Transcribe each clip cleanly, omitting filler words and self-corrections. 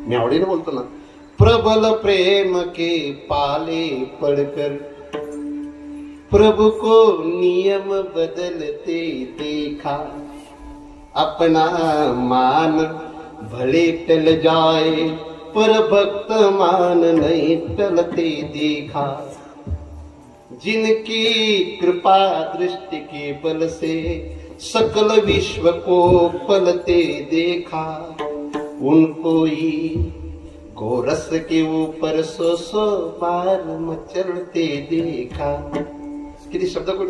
मी आवडीने बोलतो ना, प्रबल प्रेम के पाले पढ़कर प्रभु को नियम बदलते देखा, अपना मान भले टल जाए पर भक्त मान नहीं टलते देखा, जिनकी कृपा दृष्टि के बल से सकल विश्व को पलते देखा, उनको ही गोरस के ऊपर सो सो बार मचलते देखा. किती शब्द कोण,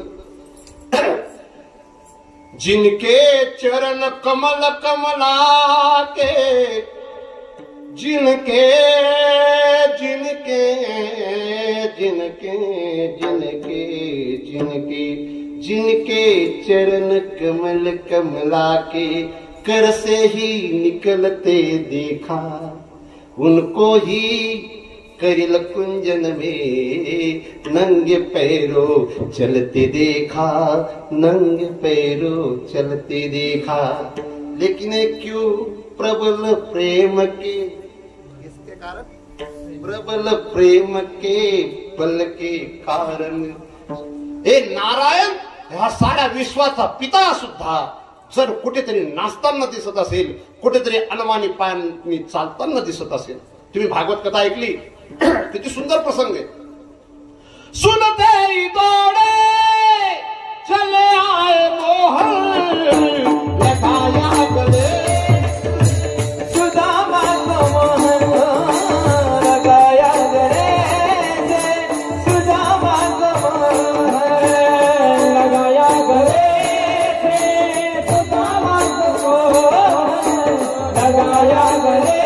जिनके चरण कमल कमला के, जिनके जिनके जिनके जिनके जिनके जिनके चरण कमल कमला के कर से ही निकलते देखा, उनको ही करिल कुंजन में नंगे पैरों चलते देखा, नंगे पैरों चलते देखा. लेकिन क्यों प्रबल प्रेम के, इसके कारण प्रबल प्रेम के बल के कारण हे नारायण हा साऱ्या विश्वाचा पिता सुद्धा जर कुठेतरी नाचताना दिसत असेल, कुठेतरी अनवाणी पायांनी चालताना दिसत असेल. तुम्ही भागवत कथा ऐकली, किती सुंदर प्रसंग आहे. सुनते ही दौड़े चले आए मोहन, लगाया गले सुदामा को मोहन, लगाया गले सुदामा को मोहन, लगाया गले सुदामा को मोहन, लगाया गले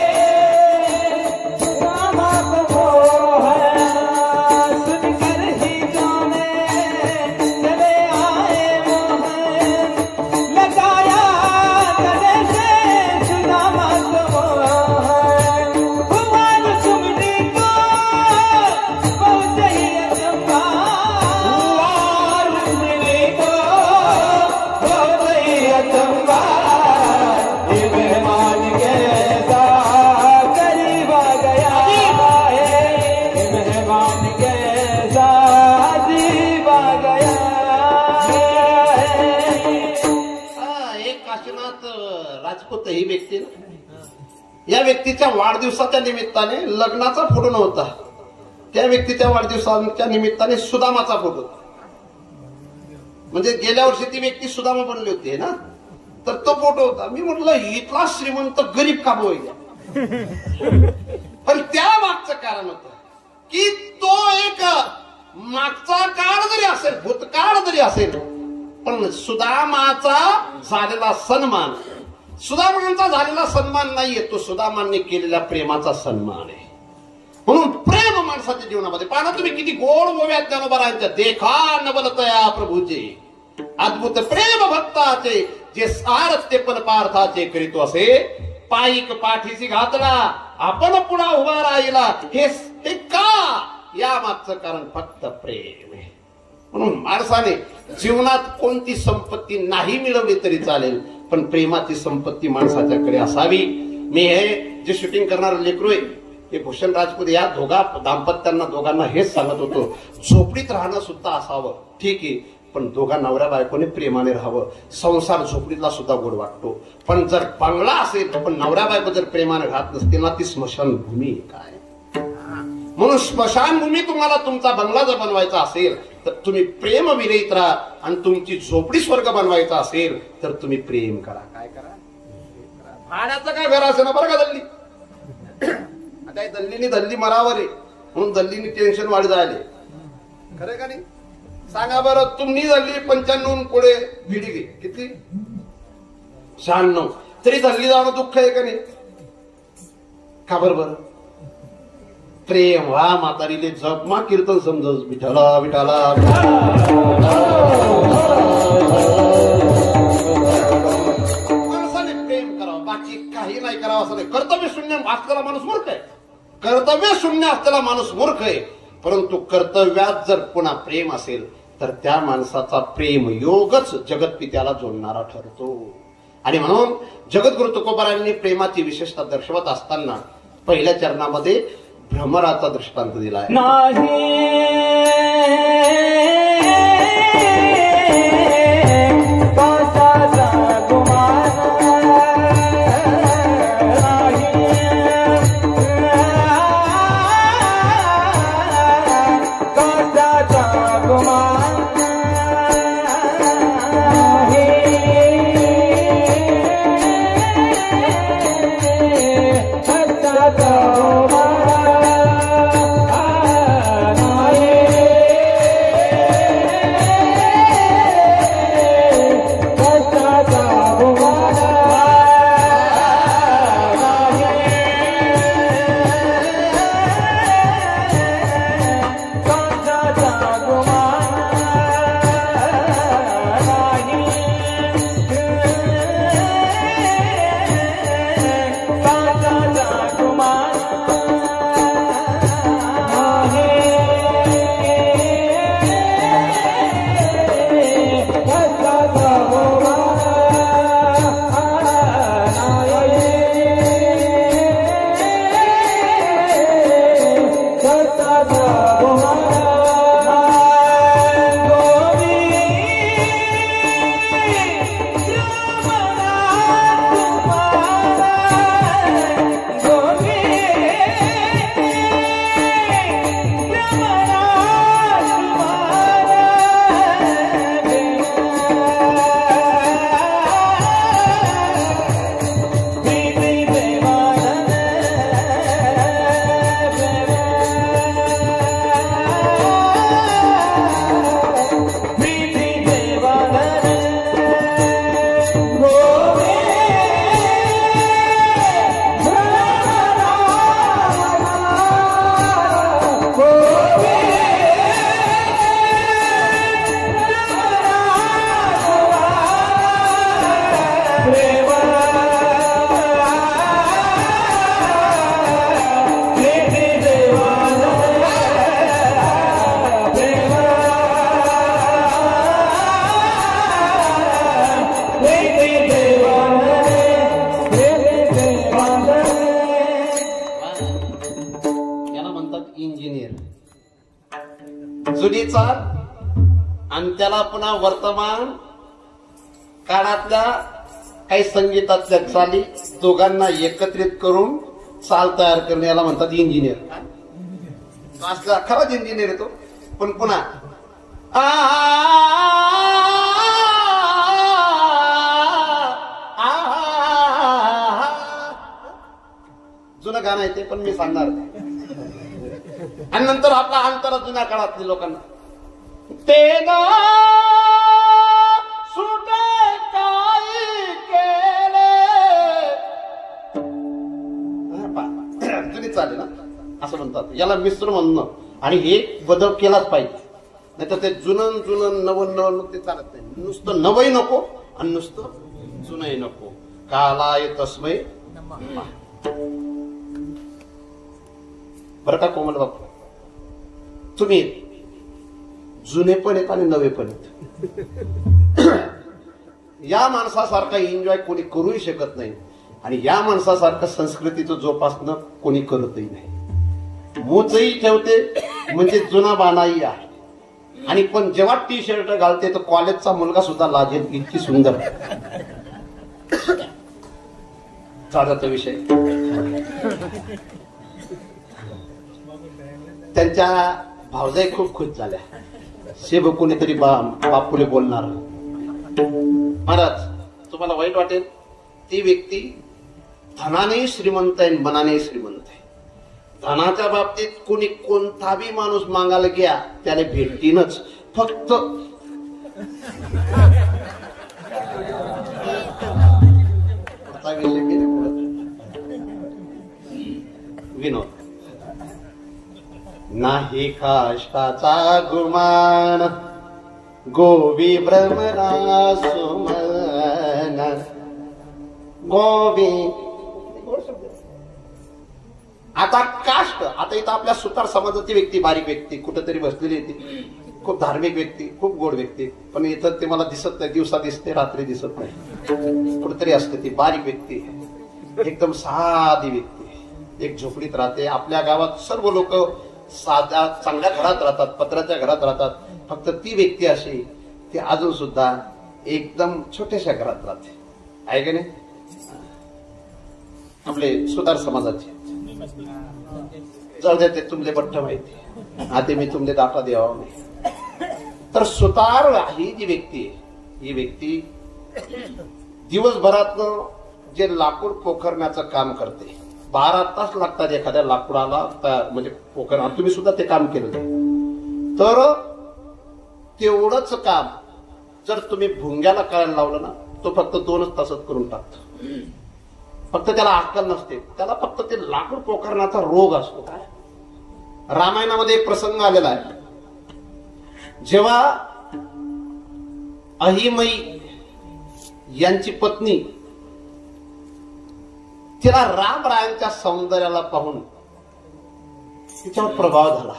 ही व्यक्ती, या व्यक्तीच्या वाढदिवसाच्या निमित्ताने लग्नाचा फोटो नव्हता, त्या व्यक्तीच्या वाढदिवसाच्या निमित्ताने सुदामाचा फोटो. म्हणजे गेल्या वर्षी ती व्यक्ती सुदामा बनली होती ना, तर तो फोटो होता. मी म्हटलं इथला श्रीमंत गरीब का बोलला, पण त्या मागचं कारण होतं की तो एक मागचा काळ जरी असेल, भूतकाळ जरी असेल, पण सुदामाचा झालेला सन्मान, सुदामांचा झालेला सन्मान नाहीये, तो सुदामांनी केलेल्या प्रेमाचा सन्मान आहे. म्हणून प्रेम माणसाच्या जीवनामध्ये पाहणं तुम्ही किती गोड गोव्यात ज्ञानोबरांच्या, देखा नवलतया प्रभूचे अद्भुत प्रेम भक्ताचे, जे सारथ्य पण पार्थाचे करीतो असे, पायिक पाठीशी घातला आपण पुन्हा उभा राहिला, हे का, या मागचं कारण फक्त प्रेम आहे. म्हणून माणसाने जीवनात कोणती संपत्ती नाही मिळवली तरी चालेल, पण प्रेमाची संपत्ती माणसाच्याकडे असावी. मी हे जे शूटिंग करणार लेकरू आहे, हे भूषण राजपूत, या दाम्पत्यांना दोघांना हेच सांगत होतो, झोपडीत राहणं सुद्धा असावं ठीक आहे, पण दोघा नवऱ्या बायकोने प्रेमाने राहावं. संसार झोपडीतला सुद्धा गोड वाटतो, पण जर बंगला असेल पण नवऱ्या बायको जर प्रेमाने राहत नसतील ना, ती स्मशानभूमी काय. म्हणून स्मशानभूमी तुम्हाला तुमचा बंगला जर बनवायचा असेल तर तुम्ही प्रेम विरहित राहा, आणि तुमची झोपडी स्वर्ग बनवायचा असेल तर तुम्ही प्रेम करा. काय करा, भाड्याचं काय घर असेल ना बरं का दल्ली, आता दल्लीनी दल्ली मरावर आहे म्हणून दल्लीनी टेन्शन वाढ झाले, खरं का नाही सांगा बरं. तुम्ही दल्ली 95 पुढे भिडी घे, किती 96, तरी दल्ली जाणं दुःख आहे का नाही, का बरोबर. प्रेम वा म्हातारीले जप मा कीर्तन समजस, विठाला विठाला माणसाने प्रेम करावं, बाकी काही नाही करावं असं नाही. कर्तव्य शून्य असलेला माणूस मूर्ख आहे, कर्तव्य शून्य असलेला माणूस मूर्ख आहे. परंतु कर्तव्यात जर पुन्हा प्रेम असेल तर त्या माणसाचा प्रेम योगच जगतपित्याला जोडणारा ठरतो. आणि म्हणून जगद्गुरु तुकोबारायांनी प्रेमाची विशेषता दर्शवत असताना पहिल्या चरणामध्ये भ्रमराचा दृष्टांत दिला आहे. जुनीचा आणि त्याला पुन्हा वर्तमान काळातल्या काही संगीतातल्या चाली दोघांना एकत्रित करून चाल तयार करणे याला म्हणतात इंजिनियर. असला खराच इंजिनियर येतो. पण पुन्हा जुनं गाणं आहे ते पण मी सांगणार. आणि नंतर आपला अंतर जुन्या काळातल्या लोकांना ते सुटे काही केले जुनी चालेल ना असं म्हणतात. याला मिश्र म्हणणं आणि हे बदल केलाच पाहिजे. नाही तर ते जुनं जुनं नवं नवं ते चालत नाही. नुसतं नवही नको आणि नुसतं जुनही नको. कालाय तस्मै बरं का कोमल बापू, तुम्ही जुने पण आहेत आणि नवे पण आहेत. या माणसासारखा एन्जॉय कोणी करूही शकत नाही आणि या माणसासारखं संस्कृतीचं जोपासणं कोणी करतही नाही. मोचही ठेवते म्हणजे जुना बाणाही आहे. आणि पण जेव्हा टी शर्ट घालते तर कॉलेजचा मुलगा सुद्धा लाजेल इतकी सुंदर. झाडाचा विषय त्यांच्या भावजाई खूप खुश झाल्या. शेब कोणीतरी बापूले बोलणार. महाराज तुम्हाला वाईट वाटेल, ती व्यक्ती धनाने श्रीमंत आहे, मनाने श्रीमंत आहे. धनाच्या बाबतीत कोणी कोणता बी माणूस मागायला घ्या त्याला भेटतीनच. फक्त विनोद नाही काष्टाचा गुमान गोवी भ्रमरा सुमन गोवी. आता काष्ट, आता इथं आपल्या सुतार समाजाची व्यक्ती, बारीक व्यक्ती कुठेतरी बसलेली येते, खूप धार्मिक व्यक्ती, खूप गोड व्यक्ती, पण इथं ते मला दिसत नाही. दिवसा दिसते, रात्री दिसत नाही. कुठेतरी असते ती बारीक व्यक्ती, एकदम साधी व्यक्ती. एक झोपडीत राहते. आपल्या गावात सर्व लोक साध्या चांगल्या घरात राहतात, पत्र्याच्या घरात राहतात. फक्त ती व्यक्ती अशी ती अजून सुद्धा एकदम छोट्याशा घरात राहते. आहे का नाही? आपले सुतार समाजाचे जाऊ द्या, ते तुमले बट्ट माहिती, आता मी तुमले दाटा द्यावा नाही. तर सुतार ही जी व्यक्ती आहे, ही व्यक्ती दिवसभरात जे लाकूड पोखरण्याचं काम करते, 12 तास लागतात एखाद्या लाकूडाला म्हणजे पोखर. तुम्ही सुद्धा ते काम केलं तर तेवढंच काम जर तुम्ही भुंग्याला करायला लावलं ना, तो फक्त 2 तासात करून टाकतो. फक्त त्याला अक्कल नसते, त्याला फक्त ते लाकूड पोखरण्याचा रोग असतो. काय रामायणामध्ये एक प्रसंग आलेला आहे. जेव्हा अहिमई यांची पत्नी, तिला रामरायांच्या सौंदर्याला पाहून तिच्यावर प्रभाव झाला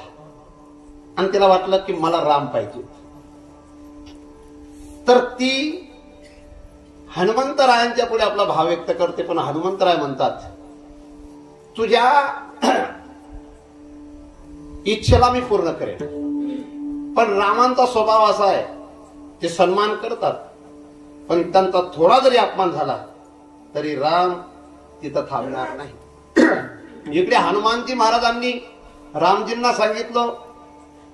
आणि तिला वाटलं की मला राम पाहिजे. तर ती हनुमंतरायांच्या पुढे आपला भाव व्यक्त करते. पण हनुमंतराय म्हणतात, तुझ्या इच्छेला मी पूर्ण करेन. पण रामांचा स्वभाव असा आहे, ते सन्मान करतात, पण त्यांचा थोडा जरी अपमान झाला तरी राम तिथं थांबणार नाही. इकडे हनुमानजी महाराजांनी रामजींना सांगितलं,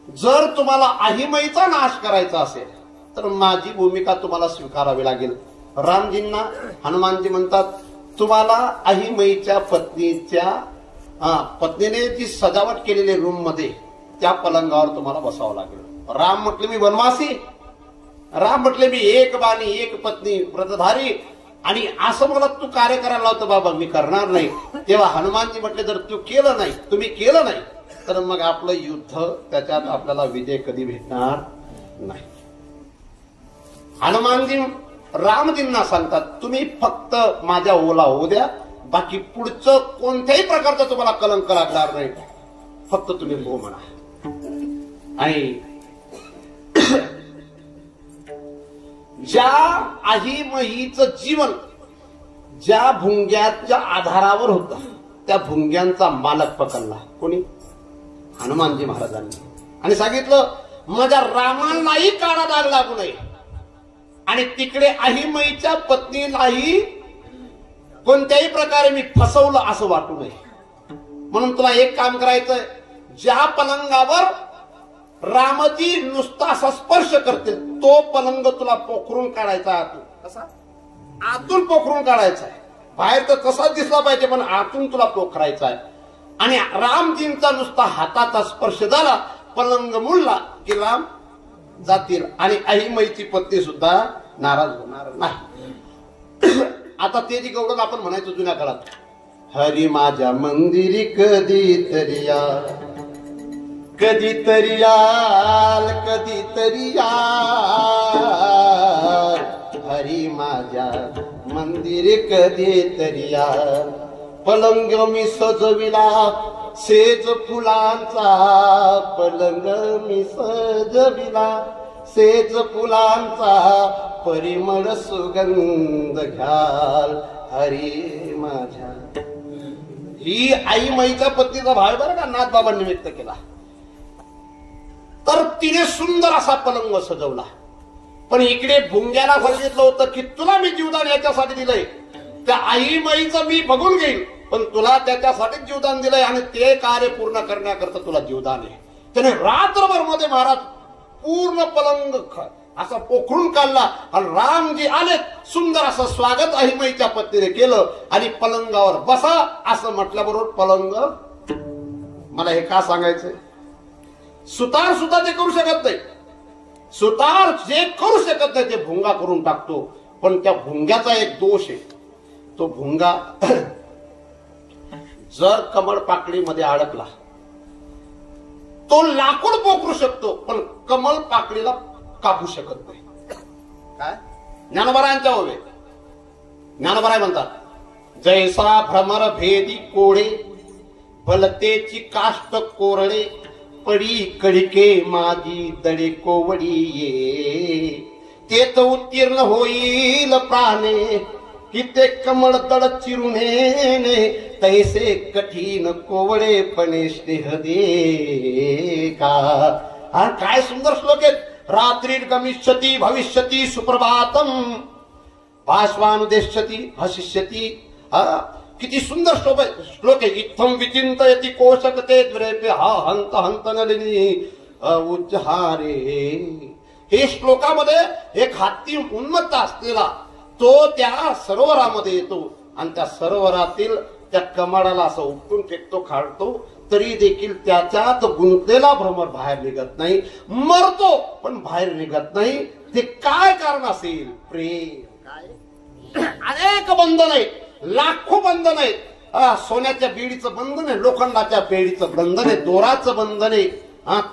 जर तुम्हाला अहिमईचा नाश करायचा असेल तर माझी भूमिका तुम्हाला स्वीकारावी लागेल. रामजींना हनुमानजी म्हणतात, तुम्हाला अहिमईच्या पत्नीने जी सजावट केलेली रूम मध्ये त्या पलंगावर तुम्हाला बसावं लागेल. राम म्हटले मी वनवासी, राम म्हटले मी एक बाणी एक पत्नी व्रतधारी, आणि असं मला तू कार्य करायला लावतो बाबा, मी करणार नाही. तेव्हा हनुमानजी म्हटले, जर तू केलं नाही, तुम्ही केलं नाही, तर मग आपलं युद्ध त्याच्यात आपल्याला विजय कधी भेटणार नाही. हनुमानजी रामजींना सांगतात, तुम्ही फक्त माझ्या ओला होऊ द्या, बाकी पुढचं कोणत्याही प्रकारचं तुम्हाला कलंक लागणार नाही, फक्त तुम्ही हो म्हणा. आणि ज्या अहिमईचं जीवन ज्या भुंग्याच्या आधारावर होतं, त्या भुंग्यांचा मालक पकडला कोणी? हनुमानजी महाराजांनी. आणि सांगितलं, माझ्या रामांनाही काळा दाग लागू नये आणि तिकडे अहिमईच्या पत्नीलाही कोणत्याही प्रकारे मी फसवलं असं वाटू नये. म्हणून तुला एक काम करायचंय, ज्या पलंगावर रामजी नुसता असा स्पर्श करतील तो पलंग तुला पोखरून काढायचा. आतून कसा? आतून पोखरून काढायचा आहे. बाहेर तर कसाच दिसला पाहिजे, पण आतून तुला पोखरायचा आहे. आणि रामजींचा नुसता हाताचा स्पर्श झाला, पलंग मुडला की राम जातील आणि अहिमईची पत्नी सुद्धा नाराज होणार नाही. आता ते जी गवडण आपण म्हणायचो जुन्या काळात, हरी माझ्या मंदिरी कधीतरी या, कधीतरी याल, कधीतरी याल, हरी माझ्या मंदिरी कधीतरी याल. पलंग मी सजविला सेज फुलांचा, पलंग मी सजविला सेज फुलांचा, परिमळ सुगंध घ्याल, हरी माझ्या. ही आईमाईच्या पत्नीचा भाव बरं का, नाथबाबांनी व्यक्त केला. तर तिने सुंदर असा पलंग सजवला. पण इकडे भुंग्याला सांगितलं होतं की तुला मी जीवदान याच्यासाठी दिलंय, त्या आईमाईचं मी बघून घेईल, पण तुला त्याच्यासाठीच जीवदान दिलंय आणि ते कार्य पूर्ण करण्याकरता तुला जीवदान आहे. त्याने रात्रभर मध्ये महाराज पूर्ण पलंग असा पोखरून काढला आणि रामजी आले, सुंदर असं स्वागत अहिमईच्या पत्नीने केलं आणि पलंगावर बसा असं म्हटल्याबरोबर पलंग. मला हे का सांगायचंय, सुतार सुद्धा ते करू शकत नाही. सुतार जे करू शकत नाही ते भुंगा करून टाकतो. पण त्या भुंग्याचा एक दोष आहे, तो भुंगा जर कमळ पाकळीमध्ये अडकला तो लाकूड पोखरू शकतो, पण कमळ पाकळीला कापू शकत नाही. काय ज्ञानोबारायांच्या ओवे, ज्ञानोबाराय म्हणतात, जैसा भ्रमर भेदी कोडे, भलतेची काष्ट कोरडे, पडी कडिके माझी दडे कोवडी ये, तेच उत्तीर्ण होईल प्राणे, की ते कमळ तड चिरुने तैसे कठीण कोवळेपणे स्नेह दे का. हा काय सुंदर श्लोक आहेत. रात्री गमिष्यती भविष्यती सुप्रभातम भास्वानुदेश्यती हसिष्यती. किती सुंदर श्लोक आहे. इत्थम विचिंतयति कोशकते द्वरेपे हा हंत हंत नलिनी उच्चारे. हे श्लोकामध्ये एक हत्ती उन्मत्त असलेला तो त्या सरोवरामध्ये येतो आणि त्या सरोवरातील त्या कमळाला असं उपटून फेकतो, खाडतो, तरी देखील त्याच्यात गुंतलेला भ्रमर बाहेर निघत नाही. मरतो पण बाहेर निघत नाही. ते काय कारण असेल? प्रेम. काय अनेक बंधन आहेत, लाखो बंधन आहेत. सोन्याच्या बेडीचं बंधन आहे, लोखंडाच्या बेडीचं बंधन आहे, दोराचं बंधन आहे,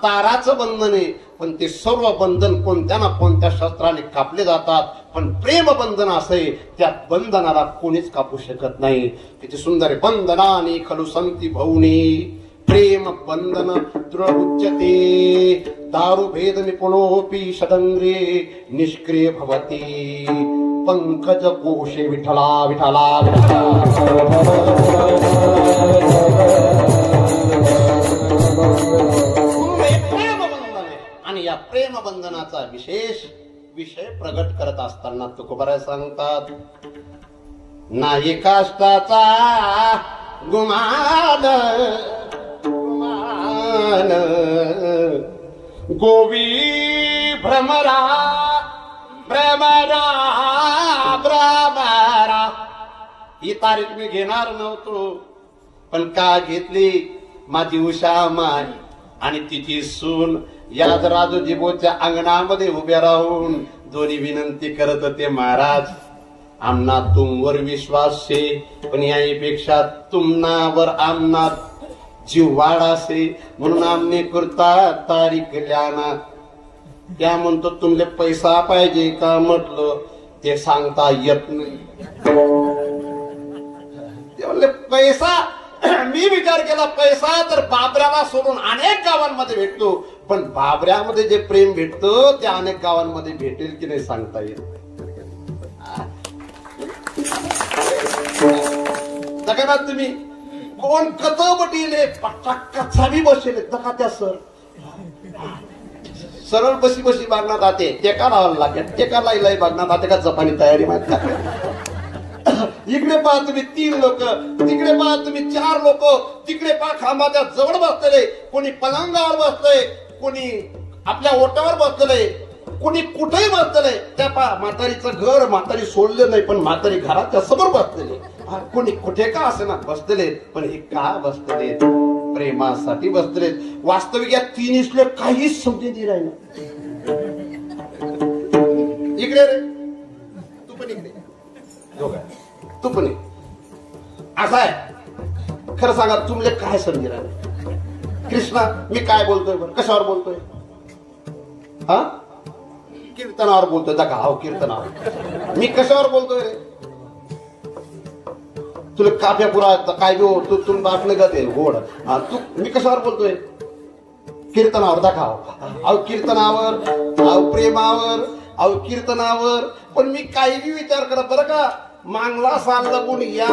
ताराचं बंधन आहे. पण ते सर्व बंधन कोणत्या ना कोणत्या शस्त्राने कापले जातात. पण प्रेम बंधन असे त्या बंधनाला कोणीच कापू शकत नाही. किती सुंदर आहे. बंधनाने खलु संती भौनी प्रेम बंधन दृढ उच्यते. दारू भेद निपुणोपी षडंग्रे निष्क्रिय भवती. पंकज कोशे विठला विठला प्रेम बंधन आहे. आणि या प्रेम बंधनाचा विशेष विषय प्रगट करत असताना तुकोबाराय सांगतात, नाही काष्टाचा गुमान गुमान गोवी भ्रमरा भ्रमरा भ्रमरा. ही तारीख मी घेणार नव्हतो पण का घेतली. माझी उषा माय आणि तिची सून याच राजोजीबोच्या अंगणामध्ये उभ्या राहून दोन्ही विनंती करत होते, महाराज आमना तुमवर विश्वास शे पण यापेक्षा तुमनावर आमना जीव वाढासे म्हणून आमने करता तारीख ल्याना. त्या म्हणतो तुमले पैसा पाहिजे का. म्हटलं ते सांगता येत नाही. ते म्हणले पैसा. मी विचार केला पैसा तर बाबऱ्याला सोडून अनेक गावांमध्ये भेटतो पण बाबऱ्यामध्ये जे प्रेम भेटतं ते अनेक गावांमध्ये भेटेल की नाही सांगता येत. जगन्नाथ तुम्ही कोण कथ बटीले पट्टा कथा बी बसले जगा त्या सर सरळ बसी बसी बागनात आते टेका लावायला लागेल. टेका लाईलाई बागनात आते का जपानी तयारी माहिती. इकडे पहा तुम्ही 3 लोक, तिकडे पहा तुम्ही 4 लोक, तिकडे पहा खांबाच्या जवळ बसलेले, कोणी पलंगावर बसलंय, कोणी आपल्या ओटावर बसलेले, कोणी कुठेही बसलेले. त्या पहा म्हातारीचं घर म्हातारी सोडले नाही पण म्हातारी घराच्या समोर बसलेले. कोणी कुठे का असे ना बसलेले पण हे का बसलेले? प्रेमासाठी बसलेले. वास्तविक या 3 श्लोक काहीच समजेल राहिलं. इकडे रे तू पण इकडे तू पण असा आहे. खरं सांगा तुमले काय समजेल राहिले? कृष्णा मी काय बोलतोय बरं? कशावर बोलतोय? हा कीर्तनावर बोलतोय. का हो कीर्तनावर. मी कशावर बोलतोय रे? तुला काफ्या पुरा काय गो तू तुम बाटलं का ते गोड. तू मी कशावर बोलतोय? कीर्तनावर. दाखव. अहो कीर्तनावर, अहो प्रेमावर, अहो कीर्तनावर. पण मी काही विचार करत बरं का मांगला साल लागून या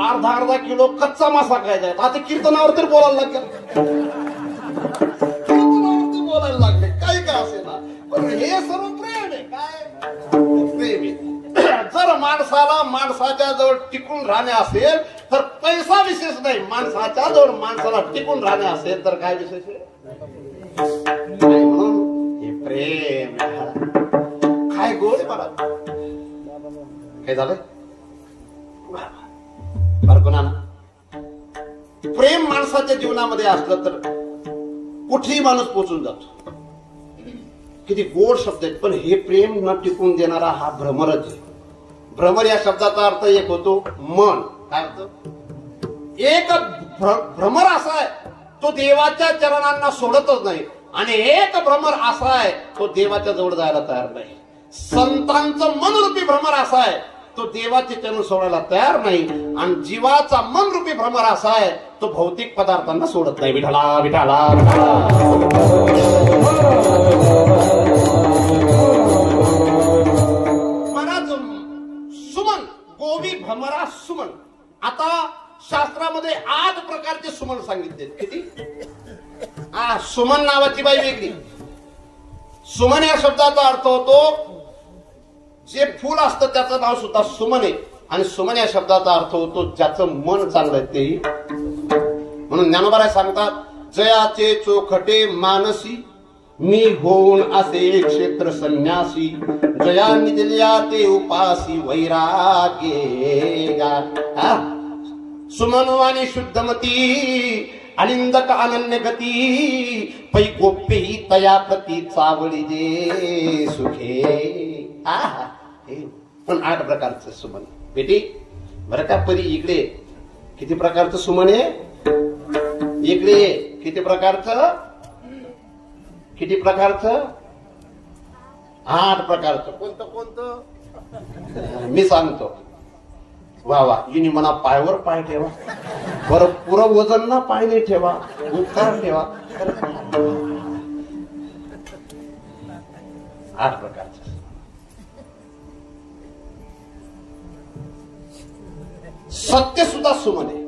अर्धा किलो कच्चा मासा खायचा. आता कीर्तनावर तर बोलायला लागलं. कीर्तनावर बोलायला लागले काही का असे ना. पण हे सर्व प्रेम आहे. काय प्रेम आहे. जर माणसाला माणसाच्या जवळ टिकून राहणे असेल तर पैसा विशेष नाही. माणसाच्या जवळ माणसाला टिकून राहणे असेल तर काय विशेष आहे? म्हणून हे प्रेम काय गोड आहे. मला काय झालं बरं कोणा प्रेम माणसाच्या जीवनामध्ये असलं तर कुठेही माणूस पोचून जातो. किती गोड शब्द आहेत. पण हे प्रेम न टिकून देणारा हा भ्रमरच आहे. भ्रमर या शब्दाचा अर्थ एक होतो मन. काय अर्थ? एक भ्रमर असा आहे तो देवाच्या चरणांना सोडतच नाही आणि एक भ्रमर असा आहे तो देवाच्या जवळ जायला तयार नाही. संतांचं मनरूपी भ्रमर असा आहे तो देवाचे चरण सोडायला तयार नाही आणि जीवाचा मनरूपी भ्रमर असा आहे तो भौतिक पदार्थांना सोडत नाही. विठला विठला महाराज सुमन गोवी भमरा सुमन. आता शास्त्रामध्ये 8 प्रकारचे सुमन सांगितले. किती? सुमन नावाची बाई वेगळी. सुमन या शब्दाचा अर्थ होतो जे फुल असतं त्याचं नाव सुद्धा सुमन आहे. आणि सुमन या शब्दाचा अर्थ होतो ज्याचं मन चांगलं आहे तेही. म्हणून ज्ञानोबा सांगतात, जयाचे चोखटे मानसी मी होऊन असे क्षेत्र संन्यासी. जयानी दिल्या ते उपासी वैराग्ये. सुमनवाणी शुद्धमती अलिंदक अनन्य गती. पै गोप्य ही तया प्रती चावळी जे सुखे. पण 8 प्रकारचं सुमन बेटी बरं का. परी इकडे किती प्रकारचं सुमन आहे? इकडे किती प्रकारचं? किती प्रकारचं? 8 प्रकारचं. कोणतं कोणतं मी सांगतो. वा वा. युनी म्हणा पायावर पाय ठेवा. बरं पुरं वजन ना पाय नाही ठेवा. उतार ठेवा. 8 प्रकारचं. सत्य सुद्धा सुमन आहे.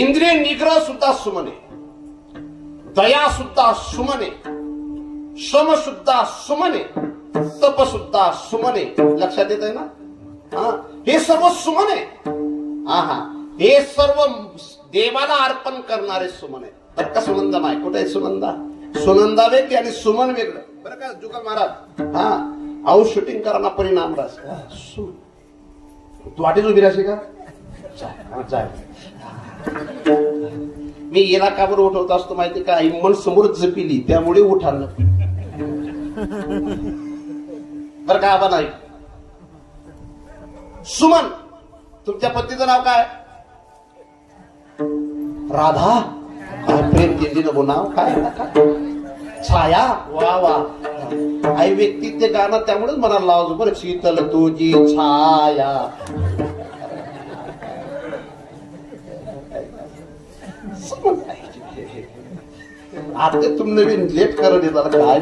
इंद्रिय निग्रह सुद्धा सुमन आहे. दया सुद्धा सुमन आहे. श्रम सुद्धा सुमन आहे. तप सुद्धा सुमन आहे. लक्षात येत आहे ना? हे सर्व सुमन आहे. हे सर्व देवाला अर्पण करणारे सुमन आहे. तर का सुनंदा माय कुठे आहे? सुनंदा सुनंदा वेगळी आणि सुमन वेगळं. बरं का जुगल महाराज आऊ शूटिंग कराना परिणाम रास. तू वाटेच उभी राहशी का? मी याला का बरं उठवत असतो माहिती का? आई मन समोर जपिली त्यामुळे उठाल. बरं का आबा नाही. सुमन. तुमच्या पत्नीचं नाव काय? राधा. काय प्रेम केली नको नाव. काय छाया. वा वा. आई व्यक्ती ते गाणं त्यामुळेच म्हणायला लावतो बरं. शीतल तुझी छाया. आता तुम नवीन लेट करत येतात काय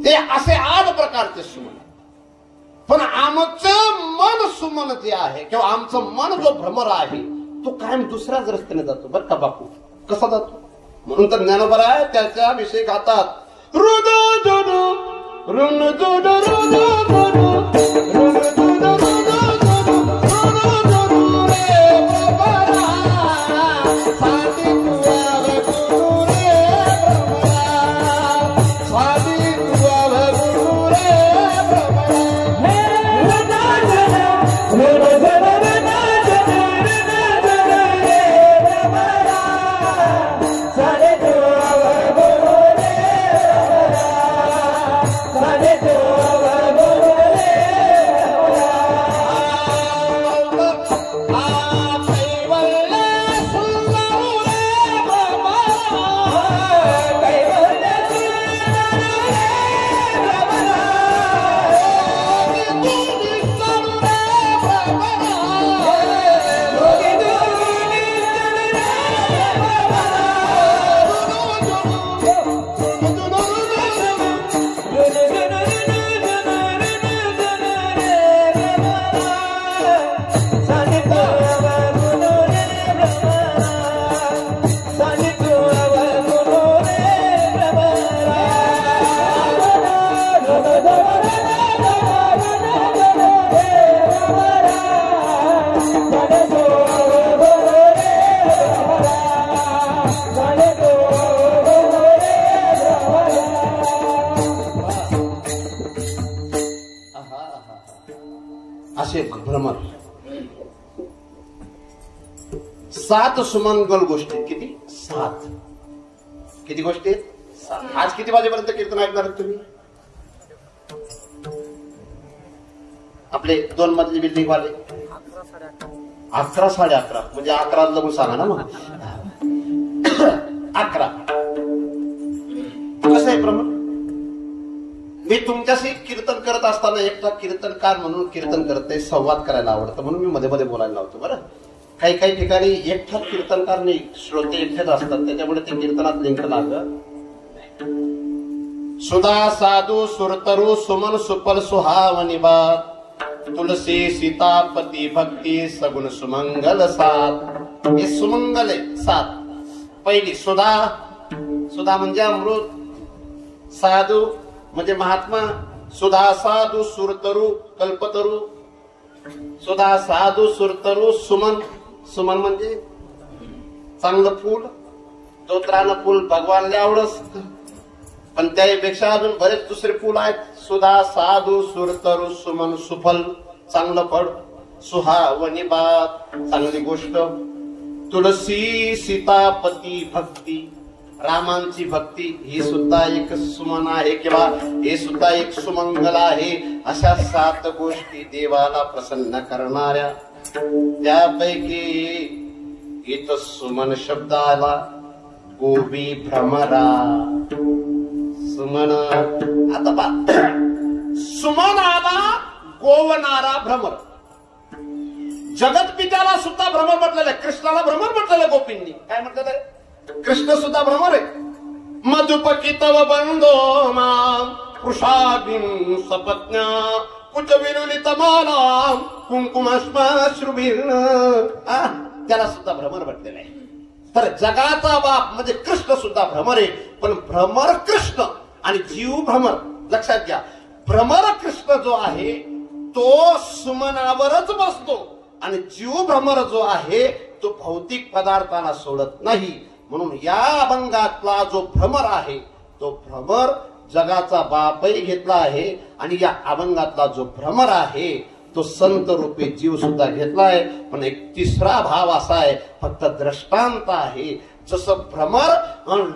ते असे 8 प्रकारचे सुमन. पण आमचं मन सुमन जे आहे किंवा आमचं मन जो भ्रमर आहे तो कायम दुसऱ्याच रस्त्याने जातो. बरं का बापू? कसा जातो? म्हणून तर ज्ञानोबा आहे त्याच्याविषयी गातात. असे भ्रमर. 7 सुमंगल गोष्टी. किती? 7. किती गोष्टी? 7. आज किती वाजेपर्यंत कीर्तन ऐकणार तुम्ही? आपले 2 मजली बिल्डिंग वाले 11 11:30 म्हणजे 11 म्हणून सांगा ना. मग 11. कसं आहे प्रमाण? मी तुमच्याशी कीर्तन करत असताना एकटा कीर्तनकार म्हणून कीर्तन करते. संवाद करायला आवडतं म्हणून मी मध्ये मध्ये बोलायला लावतो. बरं काही काही ठिकाणी एकटा कीर्तनकार नाही, श्रोते एकटेच असतात त्याच्यामुळे ते कीर्तनात लिंक लागत. सुधा साधू सुरतरु सुमन सुपल सुहावनी बात तुलसी सीतापती भक्ती सगुण सुमंगल सात. हे सुमंगल आहे सात. पहिली सुधा. सुधा म्हणजे अमृत, साधू म्हणजे महात्मा, सुधा साधू सुरतरु कल्पतरू, सुधा साधू सुरतरु सुमन. सुमन म्हणजे चांगलं फूल, स्तोत्रानं फूल भगवानला आवडत, पण त्यापेक्षा अजून बरेच दुसरे फूल आहेत. सुधा साधू सुरतरु सुमन सुफल चांगलं फळ, सुहावनी बात चांगली गोष्ट, तुलसी सीतापती भक्ती रामांची भक्ती ही सुद्धा एक सुमन आहे किंवा हे सुद्धा एक सुमंगल आहे. अशा 7 गोष्टी देवाला प्रसन्न करणाऱ्या. त्यापैकी इथं सुमन शब्द आला. गोबी भ्रमरा सुमन. आता सुमन आला गोवणारा भ्रमर. जगत पित्याला सुद्धा भ्रमर म्हटलेलं आहे, कृष्णाला भ्रमर म्हटलेलं गोपींनी. काय म्हटलेलं आहे? कृष्ण सुद्धा भ्रमर आहे. मधुपकितव बंधो माम कृषाभिन सपत्न्या कुच विरुलित माला कुंकुमाश्माश्रुभिर्न. त्याला सुद्धा भ्रमर म्हटलेलं आहे. तर जगाचा बाप म्हणजे कृष्ण सुद्धा भ्रमर आहे. पण भ्रमर कृष्ण आणि जीव भ्रमर. लक्षात घ्या, भ्रमर कृष्ण जो आहे तो सुमनावरच बसतो आणि जीव भ्रमर जो आहे तो भौतिक पदार्थाला सोडत नाही. म्हणून या अभंगातला जो भ्रमर आहे तो भ्रमर जगाचा बापही घेतला आहे आणि या अभंगातला जो भ्रमर आहे तो संत रूपी जीव सुद्धा घेतलाय. पण एक तिसरा भाव असा आहे, फक्त दृष्टांत आहे. जसं भ्रमर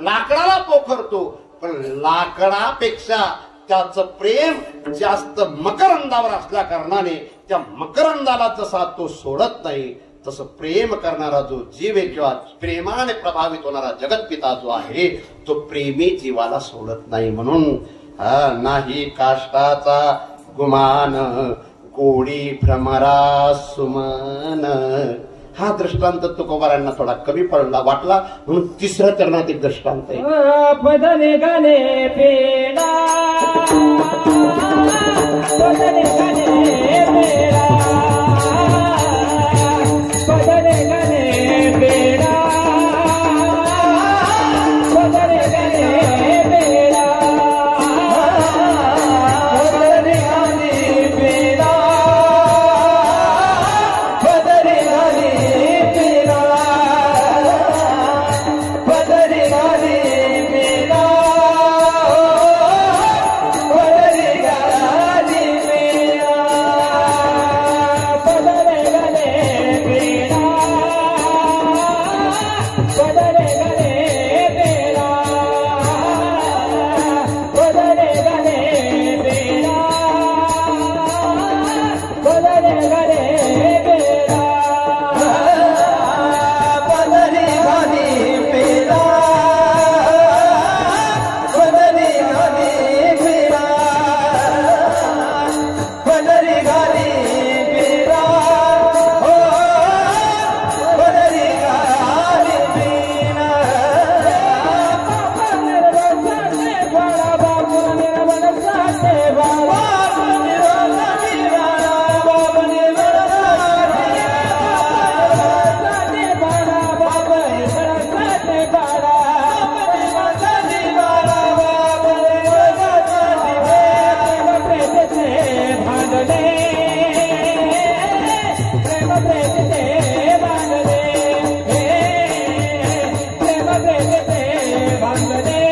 लाकडाला पोखरतो पण लाकडापेक्षा त्याचं प्रेम जास्त मकरंदावर असल्या कारणाने त्या मकरंदाला जसा तो सोडत नाही, तसं प्रेम करणारा जो जीव आहे किंवा प्रेमाने प्रभावित होणारा जगतपिता जो आहे तो प्रेमी जीवाला सोडत नाही. म्हणून नाही काष्टाचा गुमान गोडी भ्रमरा सुमन. हा दृष्टांत तुकोबारांना थोडा कमी पडला वाटला म्हणून तिसऱ्या चरणात एक दृष्टांत आहे. पदने गाणे पेडा पदने गाणे पेडा पदने गाणे पेडा पदने गाणे पेडा पदने गाणे पेडा पदने गाणे पेडा पदने गाणे पेडा पदने गाणे बांधले